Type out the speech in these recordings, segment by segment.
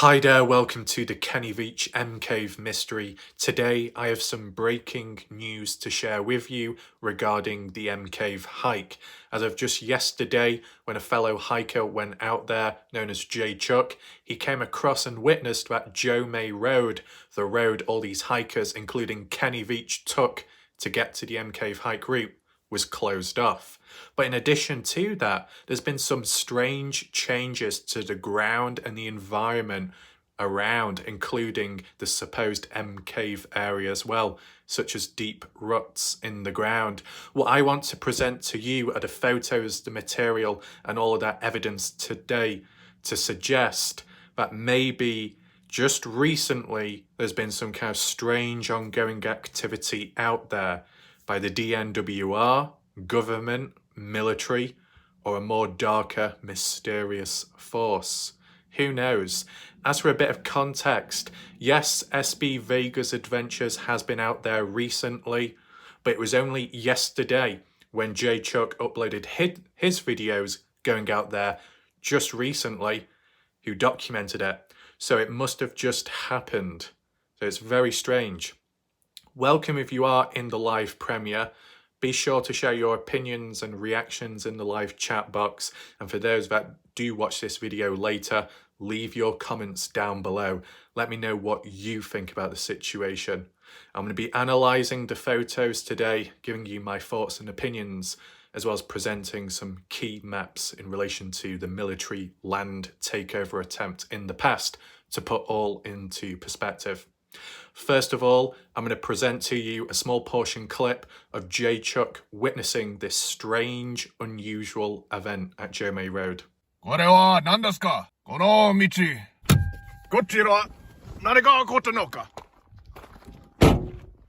Hi there, welcome to the Kenny Veach M Cave Mystery. Today I have some breaking news to share with you regarding the M Cave hike. As of just yesterday, when a fellow hiker went out there, known as Jay Chuck, he came across and witnessed that Joe May Road, the road all these hikers, including Kenny Veach, took to get to the M Cave hike route, was closed off. But in addition to that, there's been some strange changes to the ground and the environment around, including the supposed M Cave area as well, such as deep ruts in the ground. What I want to present to you are the photos, the material, and all of that evidence today to suggest that maybe just recently there's been some kind of strange ongoing activity out there by the DNWR, government, military, or a more darker, mysterious force. Who knows? As for a bit of context, yes, SB Vegas Adventures has been out there recently, but it was only yesterday when Jay Chuck uploaded his videos going out there just recently, who documented it. So it must have just happened. So it's very strange. Welcome if you are in the live premiere. Be sure to share your opinions and reactions in the live chat box. And for those that do watch this video later, leave your comments down below. Let me know what you think about the situation. I'm going to be analysing the photos today, giving you my thoughts and opinions, as well as presenting some key maps in relation to the military land takeover attempt in the past to put all into perspective. First of all, I'm going to present to you a small portion clip of Jay Chuck witnessing this strange, unusual event at Joe May Road. これは何ですか?この道。こっちは何が起こったのか?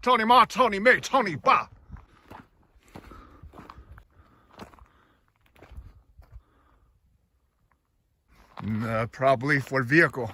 操你妈,操你妹,操你爸。Probably for vehicle.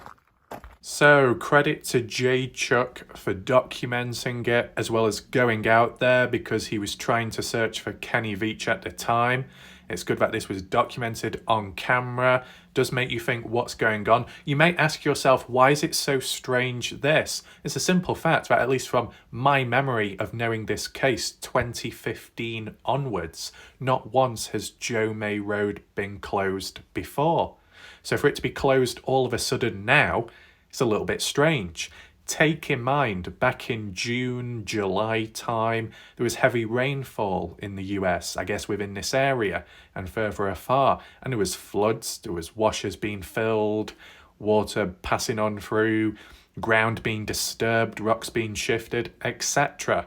So, credit to Jay Chuck for documenting it, as well as going out there because he was trying to search for Kenny Veach at the time. It's good that this was documented on camera. Does make you think what's going on. You may ask yourself, why is it so strange this? It's a simple fact that, at least from my memory of knowing this case 2015 onwards, not once has Joe May Road been closed before. So for it to be closed all of a sudden now, it's a little bit strange. Take in mind, back in June, July time, there was heavy rainfall in the US, I guess within this area and further afar. And there was floods, there was washers being filled, water passing on through, ground being disturbed, rocks being shifted, etc.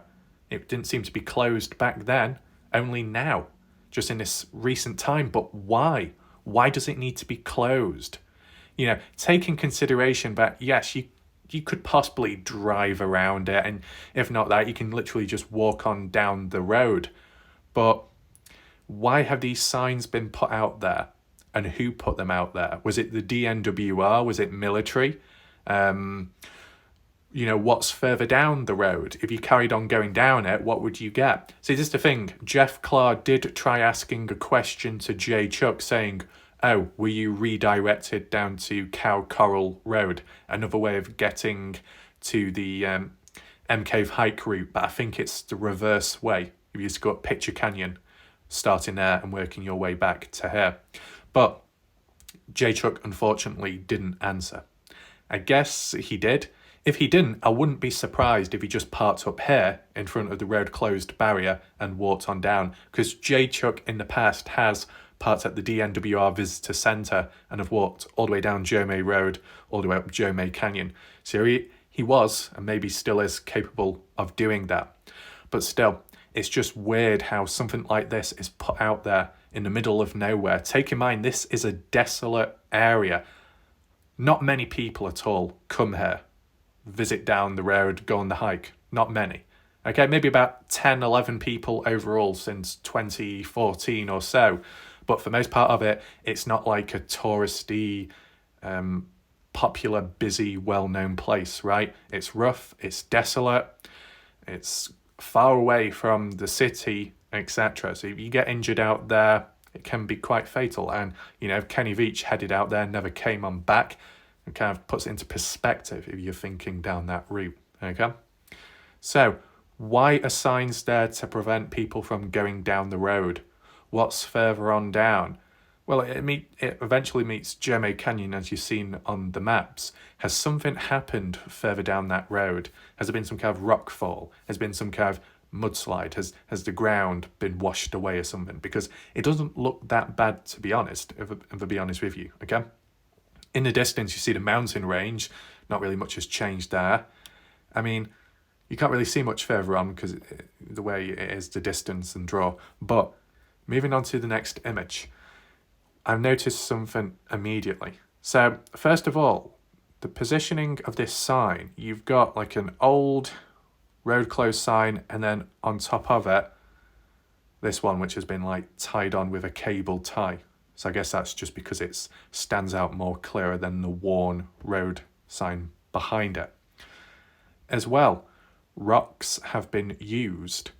It didn't seem to be closed back then, only now, just in this recent time. But why? Why does it need to be closed? You know, take in consideration that, yes, you could possibly drive around it, and if not that, you can literally just walk on down the road. But why have these signs been put out there? And who put them out there? Was it the DNWR? Was it military? You know, what's further down the road? If you carried on going down it, what would you get? See, this is the thing. Jeff Clark did try asking a question to Jay Chuck saying, oh, were you redirected down to Cow Coral Road? Another way of getting to the M Cave hike route, but I think it's the reverse way. You used to go up Picture Canyon, starting there and working your way back to here. But Jay Chuck, unfortunately, didn't answer. I guess he did. If he didn't, I wouldn't be surprised if he just parked up here in front of the road closed barrier and walked on down, because Jay Chuck in the past has parked at the DNWR Visitor Centre and have walked all the way down Joe May Road, all the way up Joe May Canyon. So he was, and maybe still is, capable of doing that. But still, it's just weird how something like this is put out there in the middle of nowhere. Take in mind, this is a desolate area. Not many people at all come here, visit down the road, go on the hike. Not many. Okay, maybe about 10, 11 people overall since 2014 or so. But for most part of it, it's not like a touristy, popular, busy, well-known place, right? It's rough, it's desolate, it's far away from the city, etc. So if you get injured out there, it can be quite fatal. And, you know, Kenny Veach headed out there, never came on back. It kind of puts it into perspective if you're thinking down that route, okay? So, why are signs there to prevent people from going down the road? What's further on down? Well, it eventually meets Gemme Canyon, as you've seen on the maps. Has something happened further down that road? Has there been some kind of rock fall? Has there been some kind of mudslide? Has the ground been washed away or something? Because it doesn't look that bad, to be honest, if I be honest with you, okay? In the distance, you see the mountain range. Not really much has changed there. I mean, you can't really see much further on because the way it is, the distance and draw. But moving on to the next image, I've noticed something immediately. So, first of all, the positioning of this sign, you've got like an old road closed sign, and then on top of it, this one which has been like tied on with a cable tie. So I guess that's just because it stands out more clearer than the worn road sign behind it. As well, rocks have been used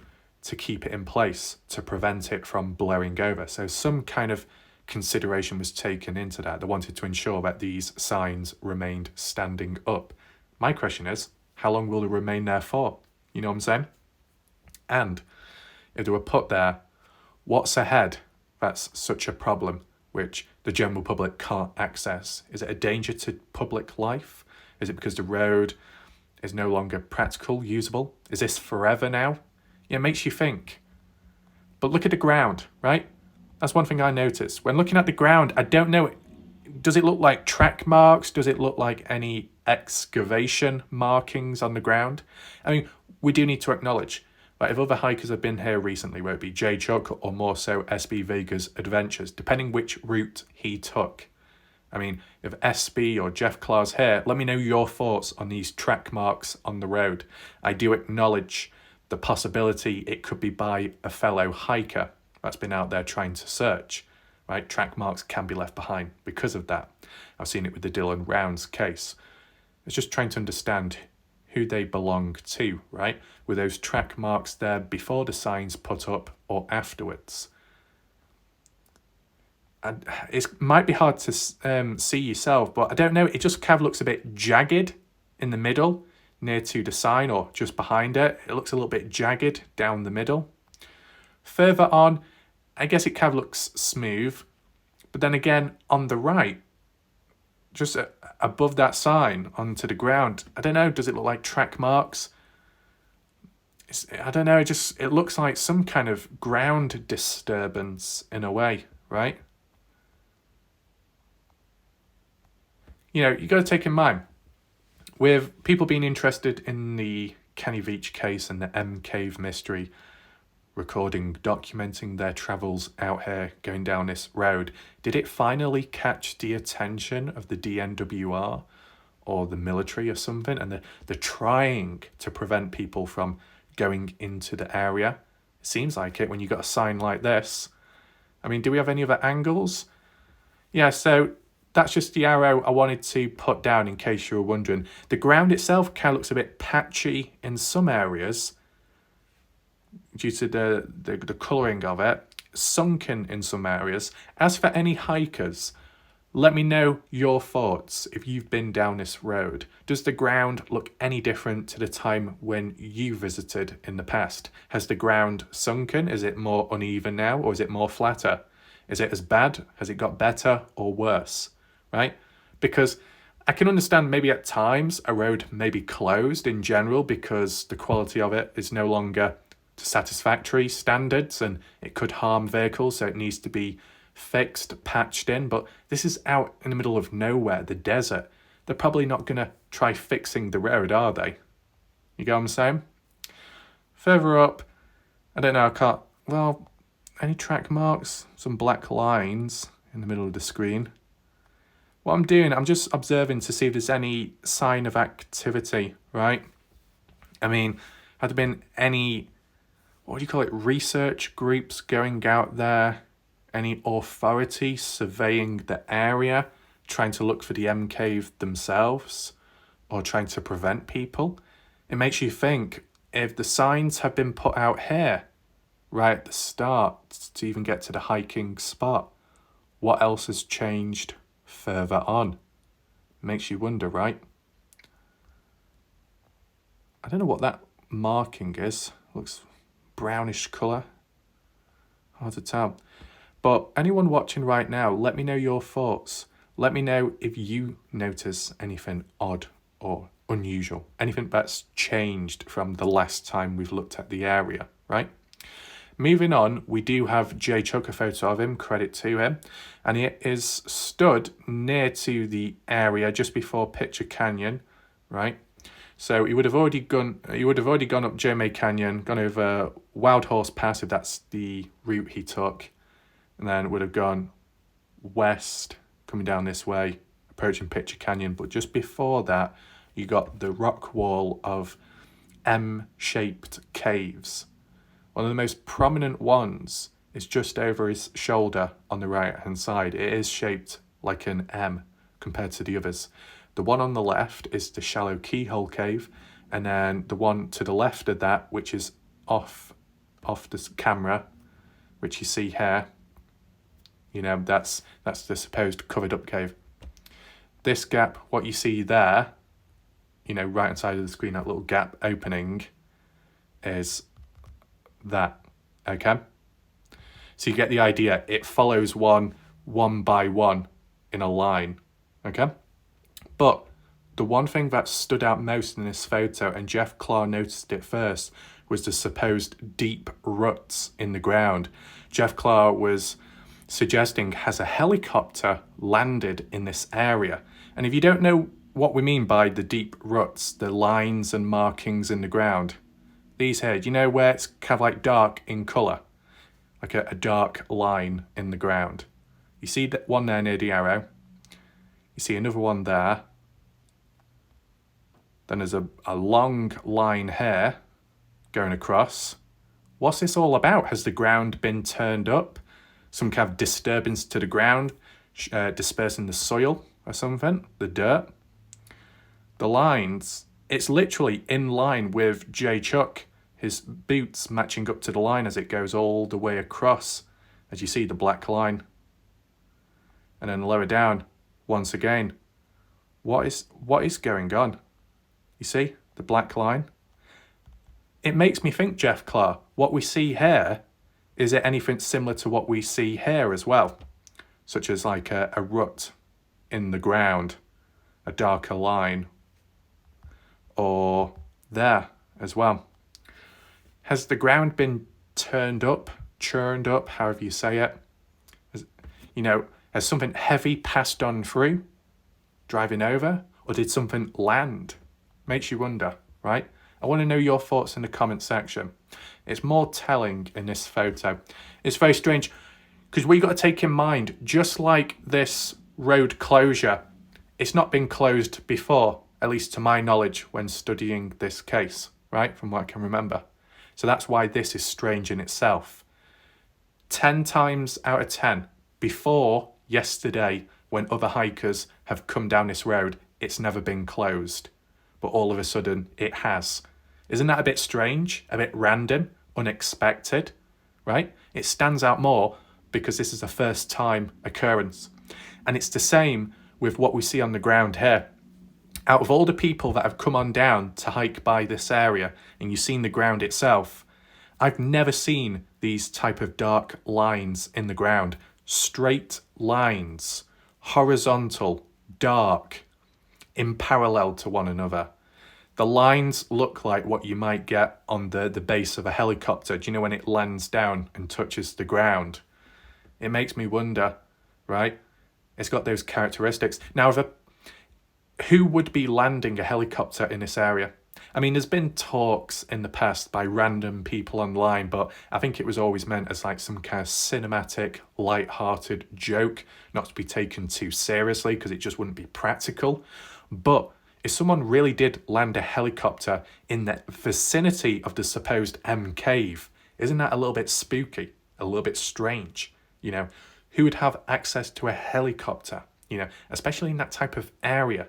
to keep it in place, to prevent it from blowing over. So some kind of consideration was taken into that. They wanted to ensure that these signs remained standing up. My question is, how long will they remain there for? You know what I'm saying? And if they were put there, what's ahead that's such a problem which the general public can't access? Is it a danger to public life? Is it because the road is no longer practical, usable? Is this forever now? Yeah, it makes you think. But look at the ground, right? That's one thing I noticed. When looking at the ground, I don't know, does it look like track marks? Does it look like any excavation markings on the ground? I mean, we do need to acknowledge that if other hikers have been here recently, whether it be Jay Chuck or more so SB Vega's adventures, depending which route he took. I mean, if SB or Jeff Claw's here, let me know your thoughts on these track marks on the road. I do acknowledge the possibility it could be by a fellow hiker that's been out there trying to search, right? Track marks can be left behind because of that. I've seen it with the Dylan Rounds case. It's just trying to understand who they belong to, right? Were those track marks there before the signs put up or afterwards? And it might be hard to see yourself, but I don't know. It just kind of looks a bit jagged in the middle, near to the sign or just behind it. It looks a little bit jagged down the middle. Further on, I guess it kind of looks smooth. But then again, on the right, just above that sign onto the ground, I don't know, does it look like track marks? I don't know, it looks like some kind of ground disturbance in a way, right? You know, you got to take in mind, with people being interested in the Kenny Veach case and the M Cave mystery, documenting their travels out here, going down this road, did it finally catch the attention of the DNWR or the military or something? And they're trying to prevent people from going into the area. It seems like it when you got a sign like this. I mean, do we have any other angles? Yeah, so that's just the arrow I wanted to put down in case you were wondering. The ground itself kind of looks a bit patchy in some areas due to the colouring of it, sunken in some areas. As for any hikers, let me know your thoughts if you've been down this road. Does the ground look any different to the time when you visited in the past? Has the ground sunken? Is it more uneven now, or is it more flatter? Is it as bad? Has it got better or worse? Right? Because I can understand maybe at times a road may be closed in general because the quality of it is no longer to satisfactory standards and it could harm vehicles, so it needs to be fixed, patched in. But this is out in the middle of nowhere, the desert. They're probably not going to try fixing the road, are they? You get what I'm saying? Further up, I don't know, any track marks, some black lines in the middle of the screen. What I'm doing, I'm just observing to see if there's any sign of activity, right? I mean, had there been any, research groups going out there? Any authority surveying the area, trying to look for the M Cave themselves, or trying to prevent people? It makes you think, if the signs have been put out here, right at the start, to even get to the hiking spot, what else has changed further on? Makes you wonder, right? I don't know what that marking is. Looks brownish colour. Hard to tell. But anyone watching right now, let me know your thoughts. Let me know if you notice anything odd or unusual. Anything that's changed from the last time we've looked at the area, right? Moving on, we do have Jay Chuck, a photo of him, credit to him. And he is stood near to the area just before Pitcher Canyon, right? So he would have already gone up Jomay Canyon, gone over Wild Horse Pass, if that's the route he took, and then would have gone west, coming down this way, approaching Pitcher Canyon. But just before that, you got the rock wall of M-shaped caves. One of the most prominent ones is just over his shoulder on the right-hand side. It is shaped like an M compared to the others. The one on the left is the shallow keyhole cave, and then the one to the left of that, which is off this camera, which you see here, you know, that's the supposed covered up cave. This gap, what you see there, you know, right hand side of the screen, that little gap opening, is that, okay? So you get the idea. It follows one by one in a line, okay? But the one thing that stood out most in this photo, and Jeff Clark noticed it first, was the supposed deep ruts in the ground. Jeff Clark was suggesting, has a helicopter landed in this area? And if you don't know what we mean by the deep ruts, the lines and markings in the ground, these here, do you know where it's kind of like dark in colour? Like a dark line in the ground. You see that one there near the arrow. You see another one there. Then there's a long line here going across. What's this all about? Has the ground been turned up? Some kind of disturbance to the ground, dispersing the soil or something, the dirt. The lines, it's literally in line with Jay Chuck, his boots matching up to the line as it goes all the way across, as you see the black line. And then lower down, once again, what is going on? You see the black line? It makes me think, Jeff Clark, what we see here, is it anything similar to what we see here as well? Such as like a rut in the ground, a darker line, or there as well. Has the ground been turned up, churned up, however you say it? Has something heavy passed on through, driving over, or did something land? Makes you wonder, right? I want to know your thoughts in the comment section. It's more telling in this photo. It's very strange because we got to take in mind, just like this road closure, it's not been closed before, at least to my knowledge, when studying this case, right? From what I can remember. So that's why this is strange in itself. 10 times out of 10, before yesterday, when other hikers have come down this road, it's never been closed. But all of a sudden, it has. Isn't that a bit strange? A bit random? Unexpected? Right? It stands out more because this is a first time occurrence. And it's the same with what we see on the ground here. Out of all the people that have come on down to hike by this area, and you've seen the ground itself, I've never seen these type of dark lines in the ground. Straight lines, horizontal, dark, in parallel to one another. The lines look like what you might get on the base of a helicopter. Do you know when it lands down and touches the ground? It makes me wonder, right? It's got those characteristics. Now, who would be landing a helicopter in this area? I mean, there's been talks in the past by random people online, but I think it was always meant as like some kind of cinematic, light-hearted joke, not to be taken too seriously because it just wouldn't be practical. But if someone really did land a helicopter in the vicinity of the supposed M cave, isn't that a little bit spooky, a little bit strange? Who would have access to a helicopter, especially in that type of area?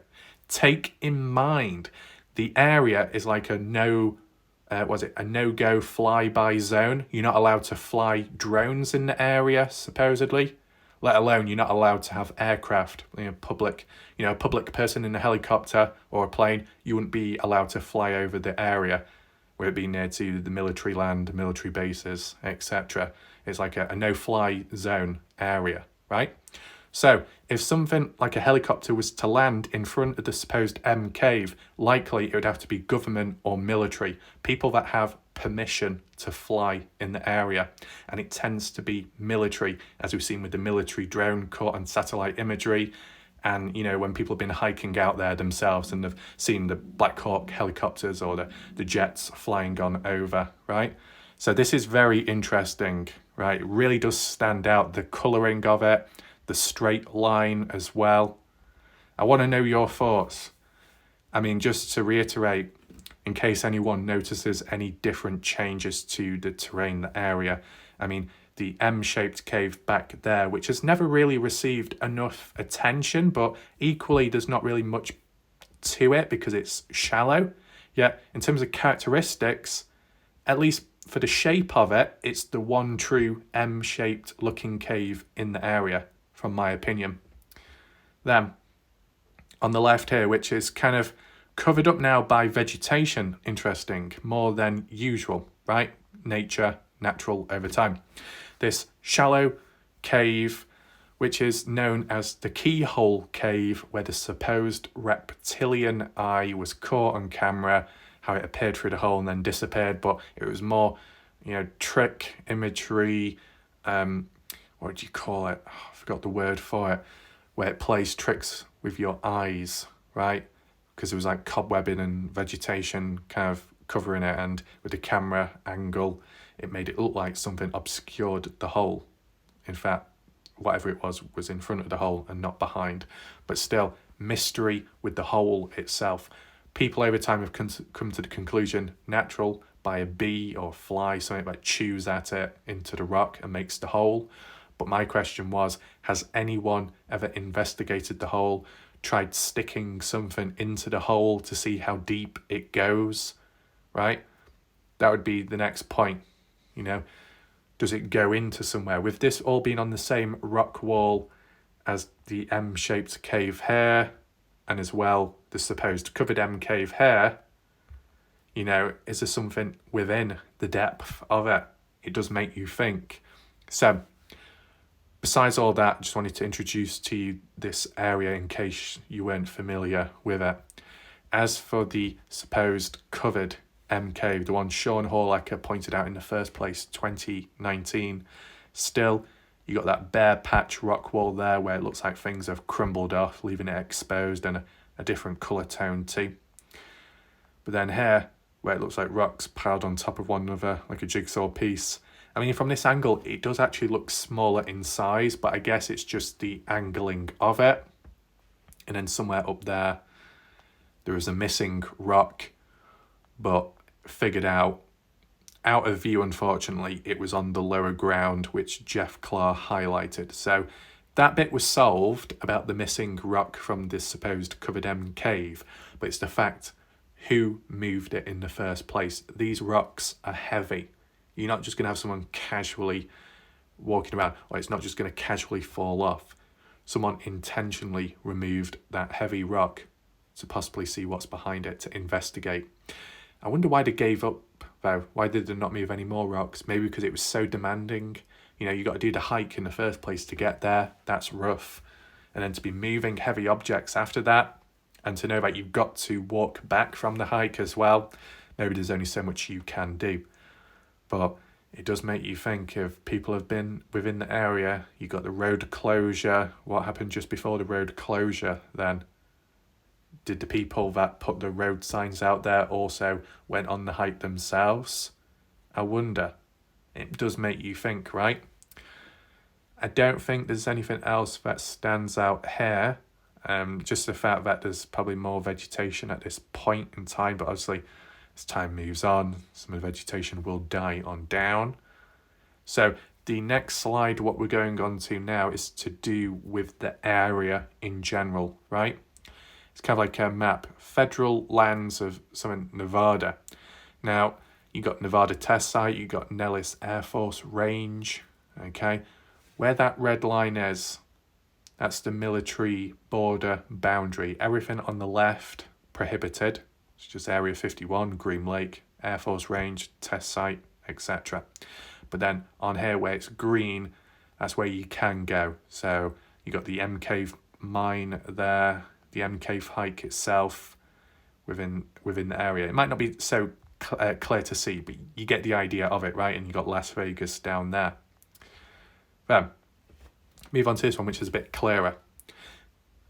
Take in mind, the area is like a no-go fly-by zone. You're not allowed to fly drones in the area, supposedly. let alone you're not allowed to have aircraft, a public person in a helicopter or a plane, you wouldn't be allowed to fly over the area, where it be near to the military land, military bases, etc. It's like a no-fly zone area, right? So if something like a helicopter was to land in front of the supposed M cave, likely it would have to be government or military, people that have permission to fly in the area. And it tends to be military, as we've seen with the military drone caught on satellite imagery. And, when people have been hiking out there themselves and have seen the Black Hawk helicopters or the jets flying on over, right? So this is very interesting, right? It really does stand out, the colouring of it, the straight line as well. I want to know your thoughts. I mean, just to reiterate, in case anyone notices any different changes to the terrain, the area, I mean, the M-shaped cave back there, which has never really received enough attention, but equally there's not really much to it because it's shallow. Yet, in terms of characteristics, at least for the shape of it, it's the one true M-shaped looking cave in the area, from my opinion. Then, on the left here, which is kind of covered up now by vegetation, interesting, more than usual, right? Nature, natural over time. This shallow cave, which is known as the Keyhole Cave, where the supposed reptilian eye was caught on camera, how it appeared through the hole and then disappeared, but it was more, trick imagery, what do you call it? Oh, I forgot the word for it, where it plays tricks with your eyes, right? Because it was like cobwebbing and vegetation kind of covering it, and with the camera angle, it made it look like something obscured the hole. In fact, whatever it was in front of the hole and not behind. But still, mystery with the hole itself. People over time have come to the conclusion, natural, by a bee or fly, something that chews at it into the rock and makes the hole. But my question was, has anyone ever investigated the hole, tried sticking something into the hole to see how deep it goes, right? That would be the next point, Does it go into somewhere? With this all being on the same rock wall as the M-shaped cave here, and as well the supposed covered M cave here, is there something within the depth of it? It does make you think. So, besides all that, I just wanted to introduce to you this area in case you weren't familiar with it. As for the supposed covered M cave, the one Sean Horlecker pointed out in the first place, 2019, still, you got that bare patch rock wall there where it looks like things have crumbled off, leaving it exposed and a different colour tone too. But then here, where it looks like rocks piled on top of one another, like a jigsaw piece, I mean, from this angle, it does actually look smaller in size, but I guess it's just the angling of it. And then somewhere up there, there is a missing rock, but figured out of view, unfortunately, it was on the lower ground, which Jeff Clark highlighted. So that bit was solved about the missing rock from this supposed covered M cave, but it's the fact who moved it in the first place. These rocks are heavy. You're not just going to have someone casually walking around, or it's not just going to casually fall off. Someone intentionally removed that heavy rock to possibly see what's behind it, to investigate. I wonder why they gave up, though. Why did they not move any more rocks? Maybe because it was so demanding. You got to do the hike in the first place to get there. That's rough. And then to be moving heavy objects after that, and to know that you've got to walk back from the hike as well. Maybe there's only so much you can do. But it does make you think, if people have been within the area, you got the road closure. What happened just before the road closure then? Did the people that put the road signs out there also went on the hike themselves? I wonder. It does make you think, right? I don't think there's anything else that stands out here. Just the fact that there's probably more vegetation at this point in time, but obviously as time moves on, some of the vegetation will die on down. So the next slide, what we're going on to now, is to do with the area in general, right? It's kind of like a map. Federal lands of some Nevada. Now, you got Nevada Test Site, you got Nellis Air Force Range, okay? Where that red line is, that's the military border boundary. Everything on the left, prohibited. It's just Area 51, Green Lake, Air Force Range, test site, etc. But then on here where it's green, that's where you can go. So you got the M Cave mine there, the M Cave hike itself within the area. It might not be so clear to see, but you get the idea of it, right? And you got Las Vegas down there. Then move on to this one, which is a bit clearer.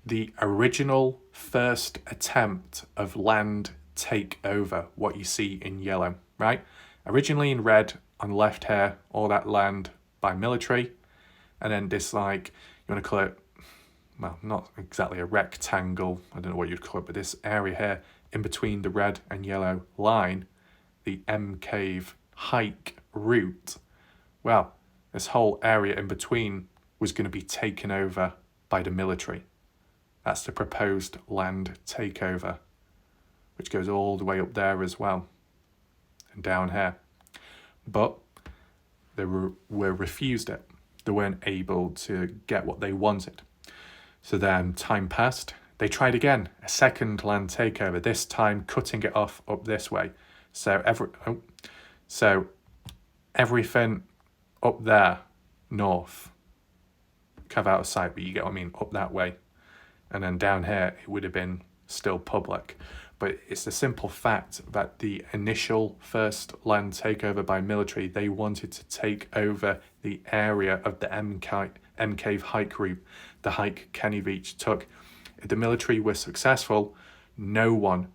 The original first attempt of land takeover, what you see in yellow, right? Originally in red on the left here, all that land by military, and then this, like, you want to call it, well, not exactly a rectangle, I don't know what you'd call it, but this area here in between the red and yellow line, the M Cave hike route. Well, this whole area in between was going to be taken over by the military. That's the proposed land takeover, which goes all the way up there as well and down here. But they were refused it. They weren't able to get what they wanted. So then time passed. They tried again, a second land takeover, this time cutting it off up this way. So everything up there, north, kind of out of sight, but you get what I mean, up that way. And then down here, it would have been still public. But it's the simple fact that the initial first land takeover by military, they wanted to take over the area of the M Cave hike route, the hike Kenny Veach took. If the military were successful, no one,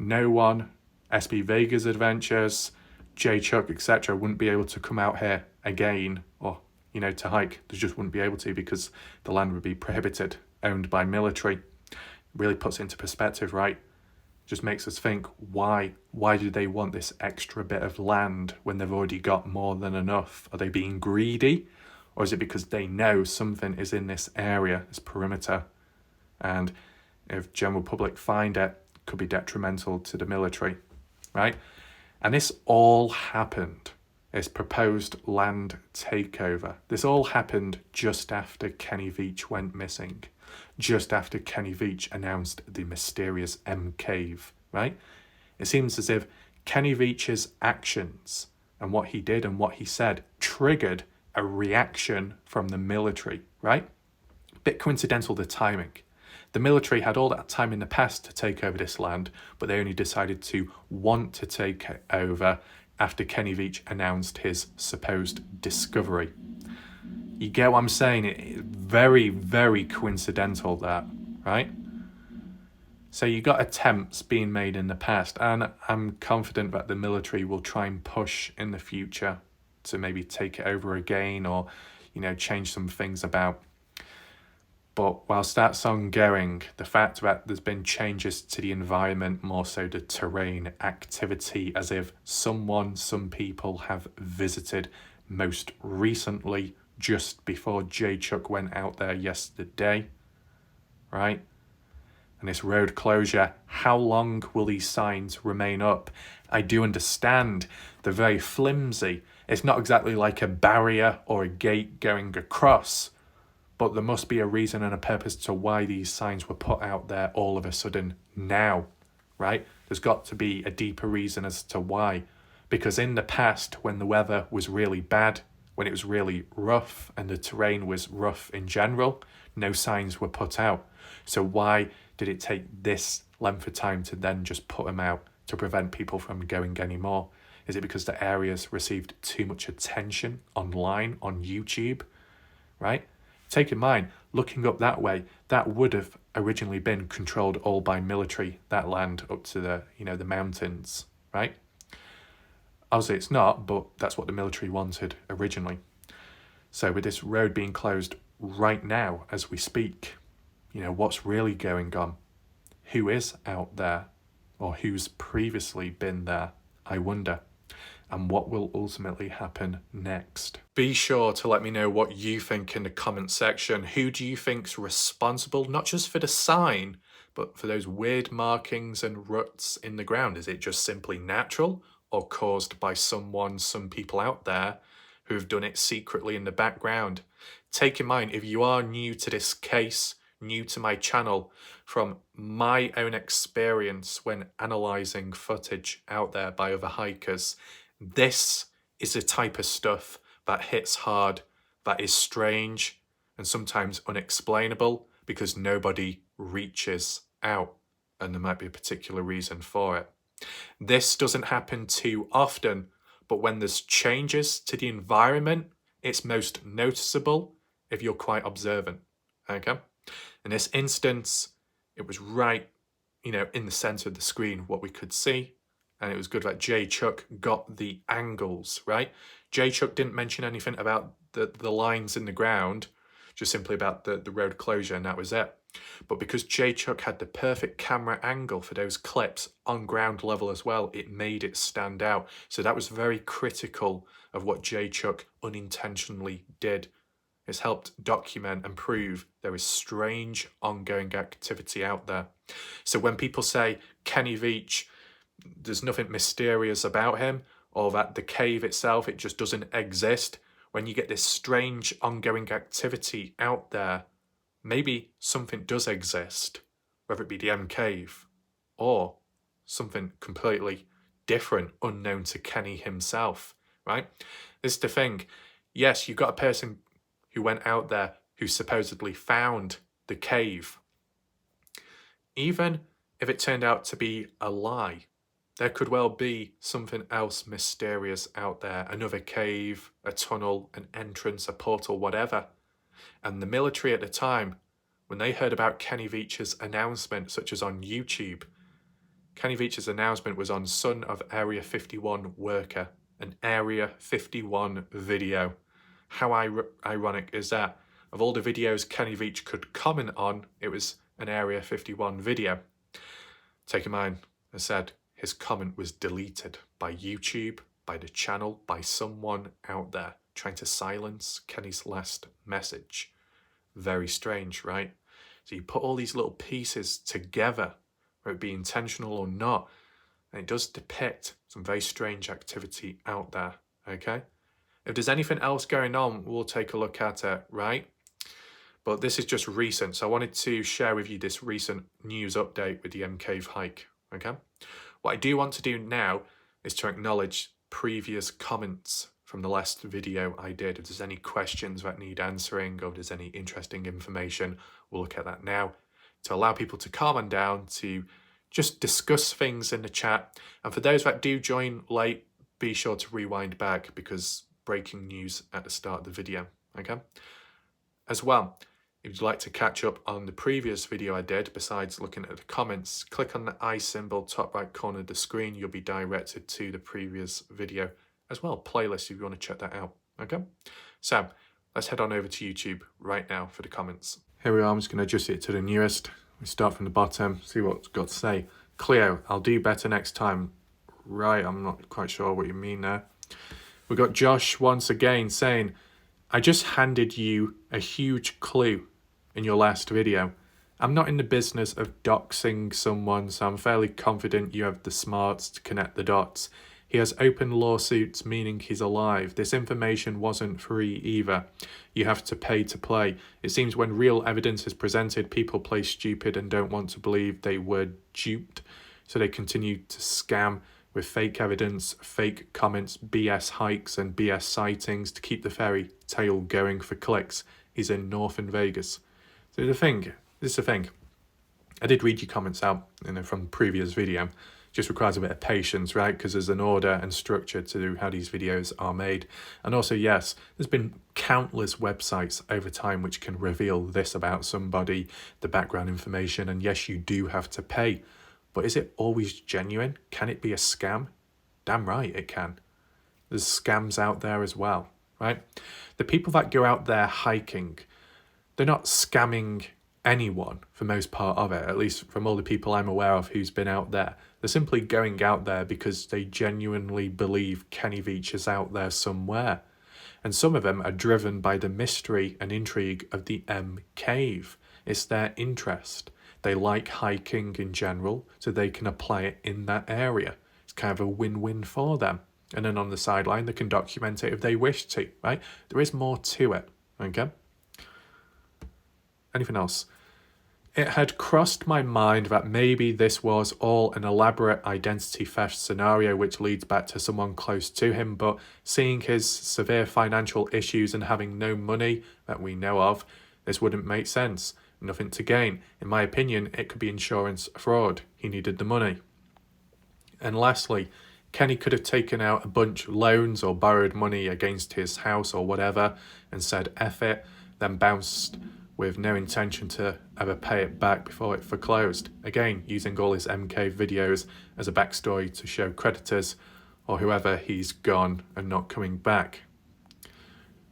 SB Vegas Adventures, J Chuck, etc., wouldn't be able to come out here again or, to hike. They just wouldn't be able to because the land would be prohibited, owned by military. Really puts it into perspective, right? Just makes us think, why do they want this extra bit of land when they've already got more than enough? Are they being greedy? Or is it because they know something is in this area, this perimeter, and if general public find it, could be detrimental to the military, right? And this all happened, this proposed land takeover. This all happened just after Kenny Veach went missing, just after Kenny Veach announced the mysterious M Cave, right? It seems as if Kenny Veach's actions and what he did and what he said triggered a reaction from the military, right? Bit coincidental, the timing. The military had all that time in the past to take over this land, but they only decided to want to take it over after Kenny Veach announced his supposed discovery. You get what I'm saying? It's very, very coincidental, that, right? So you got attempts being made in the past, and I'm confident that the military will try and push in the future to maybe take it over again or, change some things about. But whilst that's ongoing, the fact that there's been changes to the environment, more so the terrain, activity, as if some people have visited, most recently just before J Chuck went out there yesterday, right? And this road closure, how long will these signs remain up? I do understand they're very flimsy. It's not exactly like a barrier or a gate going across, but there must be a reason and a purpose to why these signs were put out there all of a sudden now, right? There's got to be a deeper reason as to why. Because in the past, when the weather was really bad, when it was really rough and the terrain was rough in general, no signs were put out. So why did it take this length of time to then just put them out to prevent people from going anymore? Is it because the areas received too much attention online on YouTube, right? Take in mind, looking up that way, that would have originally been controlled all by military, that land up to the, the mountains, right? Obviously it's not, but that's what the military wanted originally. So with this road being closed right now as we speak, what's really going on? Who is out there? Or who's previously been there? I wonder. And what will ultimately happen next? Be sure to let me know what you think in the comment section. Who do you think's responsible, not just for the sign, but for those weird markings and ruts in the ground? Is it just simply natural or caused by some people out there who have done it secretly in the background. Take in mind, if you are new to this case, new to my channel, from my own experience when analysing footage out there by other hikers, this is the type of stuff that hits hard, that is strange and sometimes unexplainable because nobody reaches out, and there might be a particular reason for it. This doesn't happen too often, but when there's changes to the environment, it's most noticeable if you're quite observant, okay? In this instance, it was right, in the center of the screen, what we could see, and it was good that Jay Chuck got the angles, right? Jay Chuck didn't mention anything about the lines in the ground, just simply about the road closure, and that was it. But because Jay Chuck had the perfect camera angle for those clips on ground level as well, it made it stand out. So that was very critical of what Jay Chuck unintentionally did. It's helped document and prove there is strange ongoing activity out there. So when people say Kenny Veach, there's nothing mysterious about him, or that the cave itself, it just doesn't exist, when you get this strange ongoing activity out there, maybe something does exist, whether it be the M Cave or something completely different, unknown to Kenny himself, right? This is the thing. Yes, you've got a person who went out there who supposedly found the cave. Even if it turned out to be a lie, there could well be something else mysterious out there, another cave, a tunnel, an entrance, a portal, whatever. And the military at the time, when they heard about Kenny Veach's announcement, such as on YouTube, Kenny Veach's announcement was on Son of Area 51 Worker, an Area 51 video. How ironic is that? Of all the videos Kenny Veach could comment on, it was an Area 51 video. Take in mind, I said, his comment was deleted by YouTube, by the channel, by someone out there trying to silence Kenny's last message. Very strange, right? So you put all these little pieces together, whether it be intentional or not, and it does depict some very strange activity out there, okay? If there's anything else going on, we'll take a look at it, right? But this is just recent, so I wanted to share with you this recent news update with the M Cave hike, okay? What I do want to do now is to acknowledge previous comments from the last video I did. If there's any questions that need answering, or if there's any interesting information, we'll look at that now, to allow people to calm on down, to just discuss things in the chat. And for those that do join late, be sure to rewind back because breaking news at the start of the video, okay? As well, if you'd like to catch up on the previous video I did, besides looking at the comments, click on the I symbol top right corner of the screen. You'll be directed to the previous video as well, playlist if you want to check that out, okay? So let's head on over to YouTube right now for the comments. Here we are, I'm just going to adjust it to the newest. We start from the bottom, see what it's got to say. Cleo, I'll do better next time. Right, I'm not quite sure what you mean there. We've got Josh once again saying, I just handed you a huge clue in your last video. I'm not in the business of doxing someone, so I'm fairly confident you have the smarts to connect the dots. He has open lawsuits, meaning he's alive. This information wasn't free either. You have to pay to play. It seems when real evidence is presented, people play stupid and don't want to believe they were duped. So they continue to scam with fake evidence, fake comments, BS hikes and BS sightings to keep the fairy tale going for clicks. He's in Northern Vegas. So this is the thing. I did read your comments out from the previous video. Just requires a bit of patience, right? Because there's an order and structure to how these videos are made. And also, yes, there's been countless websites over time which can reveal this about somebody, the background information, and yes, you do have to pay. But is it always genuine? Can it be a scam? Damn right it can. There's scams out there as well, right? The people that go out there hiking, they're not scamming anyone for most part of it, at least from all the people I'm aware of who's been out there. They're simply going out there because they genuinely believe Kenny Veach is out there somewhere. And some of them are driven by the mystery and intrigue of the M Cave. It's their interest. They like hiking in general, so they can apply it in that area. It's kind of a win-win for them, And then on the sideline, they can document it if they wish to, right? There is more to it, okay? Anything else? It had crossed my mind that maybe this was all an elaborate identity theft scenario which leads back to someone close to him, but seeing his severe financial issues and having no money that we know of, this wouldn't make sense. Nothing to gain. In my opinion, it could be insurance fraud. He needed the money. And lastly, Kenny could have taken out a bunch of loans or borrowed money against his house or whatever and said F it, then bounced with no intention to ever pay it back before it foreclosed. Again, using all his MK videos as a backstory to show creditors or whoever he's gone and not coming back.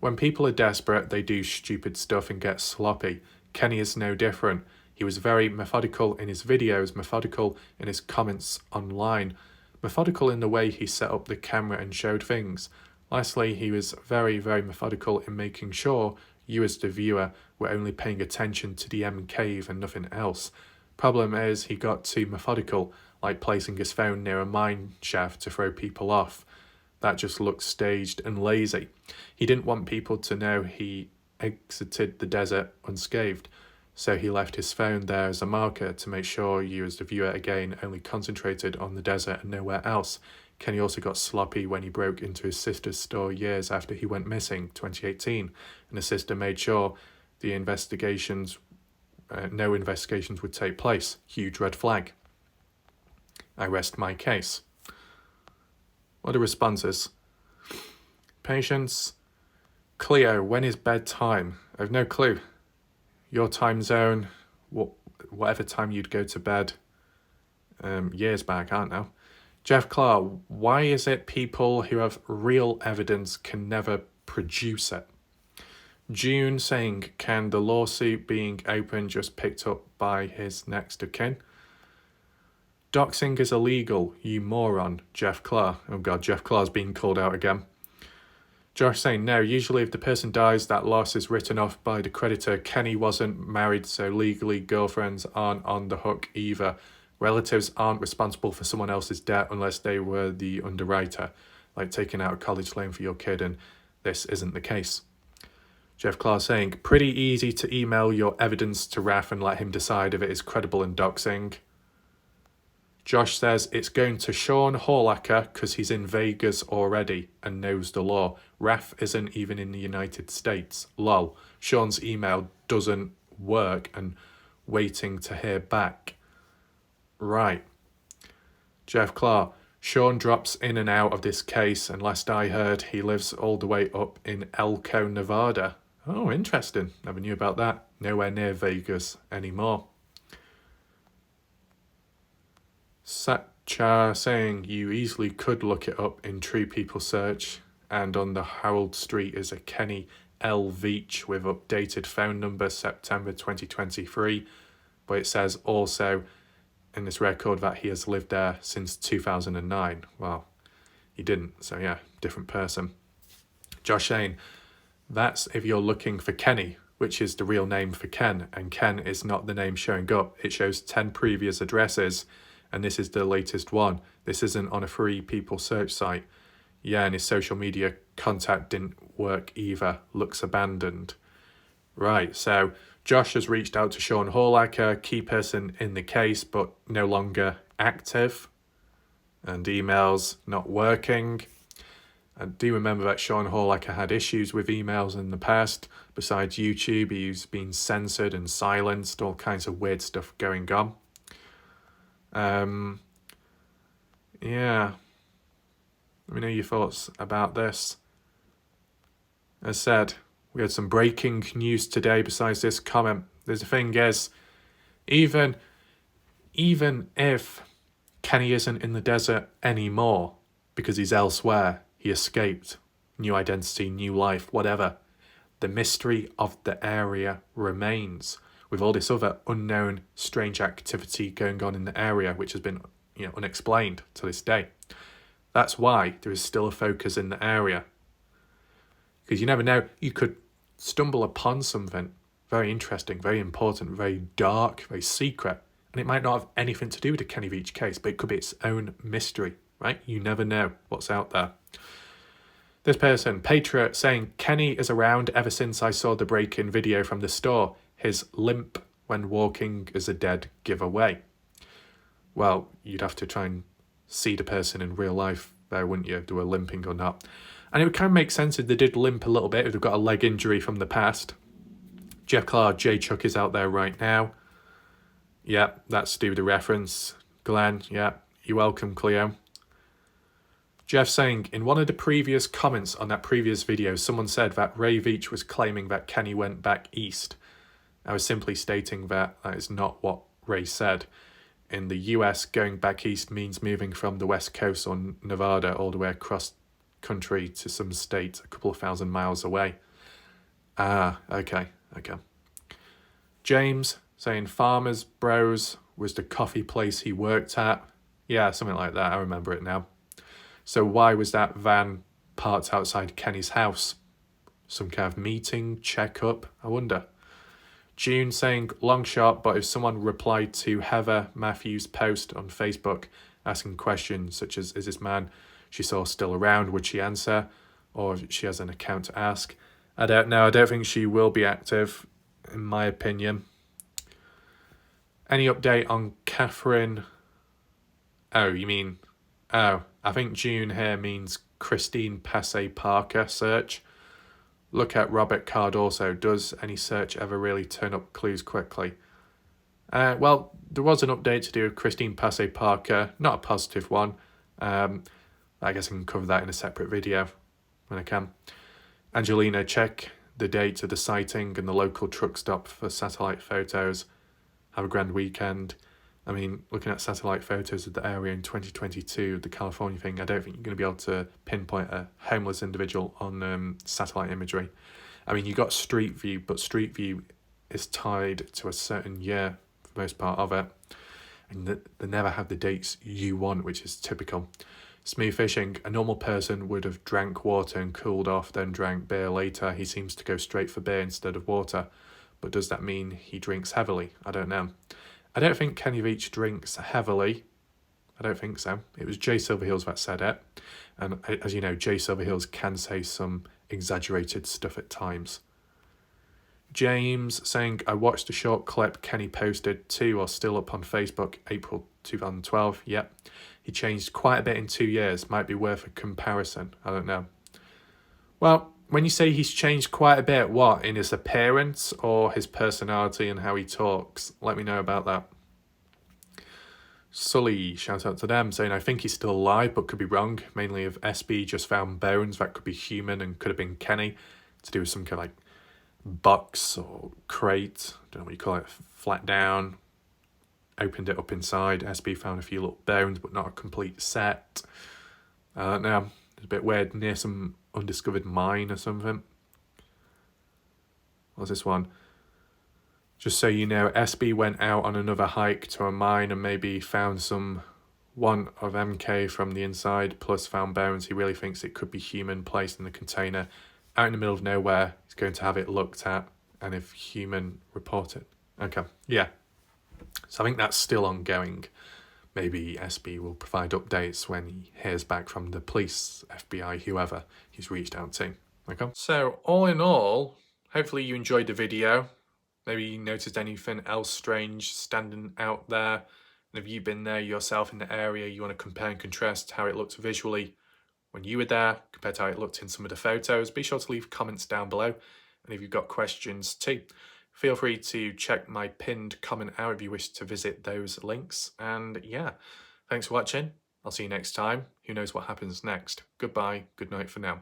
When people are desperate, they do stupid stuff and get sloppy. Kenny is no different. He was very methodical in his videos, methodical in his comments online, methodical in the way he set up the camera and showed things. Lastly, he was very, very methodical in making sure you as the viewer were only paying attention to the M cave and nothing else. Problem is, he got too methodical, like placing his phone near a mine shaft to throw people off. That just looked staged and lazy. He didn't want people to know he exited the desert unscathed, so he left his phone there as a marker to make sure you as the viewer again only concentrated on the desert and nowhere else. Kenny also got sloppy when he broke into his sister's store years after he went missing, 2018, and the sister made sure the no investigations would take place. Huge red flag. I rest my case. What are responses? Patience. Cleo, when is bedtime? I've no clue. Your time zone, whatever time you'd go to bed. Years back, I don't know. Jeff Clark, why is it people who have real evidence can never produce it? June saying, can the lawsuit being open just picked up by his next of kin? Doxing is illegal, you moron, Jeff Clark. Oh God, Jeff Clark's being called out again. Josh saying, no, usually if the person dies, that loss is written off by the creditor. Kenny wasn't married, so legally girlfriends aren't on the hook either. Relatives aren't responsible for someone else's debt unless they were the underwriter, like taking out a college loan for your kid, and this isn't the case. Jeff Clark saying, pretty easy to email your evidence to Raf and let him decide if it is credible and doxing. Josh says it's going to Sean Horlacher because he's in Vegas already and knows the law. Raf isn't even in the United States. Lol. Sean's email doesn't work and waiting to hear back. Right. Jeff Clark. Sean drops in and out of this case, and last I heard, he lives all the way up in Elko, Nevada. Oh, interesting. Never knew about that. Nowhere near Vegas anymore. Satchar saying you easily could look it up in True People Search, and on the Harold Street is a Kenny L. Veach with updated phone number September 2023, but it says also in this record that he has lived there since 2009. Well, he didn't, so yeah, different person. Josh saying, that's if you're looking for Kenny, which is the real name for Ken, and Ken is not the name showing up. It shows 10 previous addresses, and this is the latest one. This isn't on a Free People search site. Yeah, and his social media contact didn't work either. Looks abandoned. Right, so Josh has reached out to Sean Horlacher, key person in the case, but no longer active, and emails not working. I do remember that Sean Horlacher had issues with emails in the past. Besides YouTube, he's been censored and silenced, all kinds of weird stuff going on. Yeah. Let me know your thoughts about this. As said, we had some breaking news today besides this comment. The thing is, even if Kenny isn't in the desert anymore because he's elsewhere, he escaped, new identity, new life, whatever, the mystery of the area remains, with all this other unknown strange activity going on in the area which has been unexplained to this day. That's why there is still a focus in the area, because you never know, you could stumble upon something very interesting, very important, very dark, very secret, and it might not have anything to do with the Kenny Veach case, but it could be its own mystery, right? You never know what's out there. This person, Patriot, saying, Kenny is around ever since I saw the break-in video from the store. His limp when walking is a dead giveaway. Well, you'd have to try and see the person in real life there, wouldn't you? If they were limping or not. And it would kind of make sense if they did limp a little bit, if they've got a leg injury from the past. Jeff Clark, J Chuck is out there right now. Yep, that's to do with the reference. Glenn, yep, you're welcome, Cleo. Jeff saying, in one of the previous comments on that previous video, someone said that Ray Veach was claiming that Kenny went back east. I was simply stating that is not what Ray said. In the US, going back east means moving from the west coast or Nevada all the way across country to some state a couple of 1,000 miles away. Ah, okay. James saying Farmer's Bros was the coffee place he worked at. Yeah, something like that. I remember it now. So why was that van parked outside Kenny's house? Some kind of meeting, check-up, I wonder. June saying, long shot, but if someone replied to Heather Matthews' post on Facebook asking questions such as, is this man she saw still around, would she answer? Or if she has an account to ask? I don't know. I don't think she will be active, in my opinion. Any update on Catherine? Oh, you mean... Oh, I think June here means Christine Passe Parker search. Look at Robert Card also. Does any search ever really turn up clues quickly? Well, there was an update to do with Christine Passe Parker. Not a positive one. I guess I can cover that in a separate video when I can. Angelina, check the date of the sighting and the local truck stop for satellite photos. Have a grand weekend. I mean, looking at satellite photos of the area in 2022, the California thing, I don't think you're going to be able to pinpoint a homeless individual on satellite imagery. I mean, you got Street View, but Street View is tied to a certain year for the most part of it. And they never have the dates you want, which is typical. Smooth Fishing, a normal person would have drank water and cooled off, then drank beer later. He seems to go straight for beer instead of water. But does that mean he drinks heavily? I don't know. I don't think Kenny Veach drinks heavily. I don't think so. It was Jay Silverheels that said it. And as you know, Jay Silverheels can say some exaggerated stuff at times. James saying, I watched a short clip Kenny posted 2 or still up on Facebook, April 2012. Yep. He changed quite a bit in 2 years. Might be worth a comparison. I don't know. Well, when you say he's changed quite a bit, what, in his appearance or his personality and how he talks? Let me know about that. Sully, shout out to them, saying, I think he's still alive, but could be wrong. Mainly if SB just found bones that could be human and could have been Kenny to do with some kind of like box or crate. I don't know what you call it, flat down. Opened it up inside. SB found a few little bones, but not a complete set. I don't know. It's a bit weird, near some undiscovered mine or something. What's this one? Just so you know, SB went out on another hike to a mine and maybe found one of MK from the inside, plus found bones. He really thinks it could be human placed in the container out in the middle of nowhere. He's going to have it looked at, and if human, report it. Okay, yeah. So I think that's still ongoing. Maybe SB will provide updates when he hears back from the police, FBI, whoever he's reached out to. Okay. So all in all, hopefully you enjoyed the video. Maybe you noticed anything else strange standing out there. And if you've been there yourself in the area, you want to compare and contrast how it looked visually when you were there compared to how it looked in some of the photos, be sure to leave comments down below. And if you've got questions too, feel free to check my pinned comment out if you wish to visit those links. And yeah, thanks for watching. I'll see you next time. Who knows what happens next? Goodbye. Good night for now.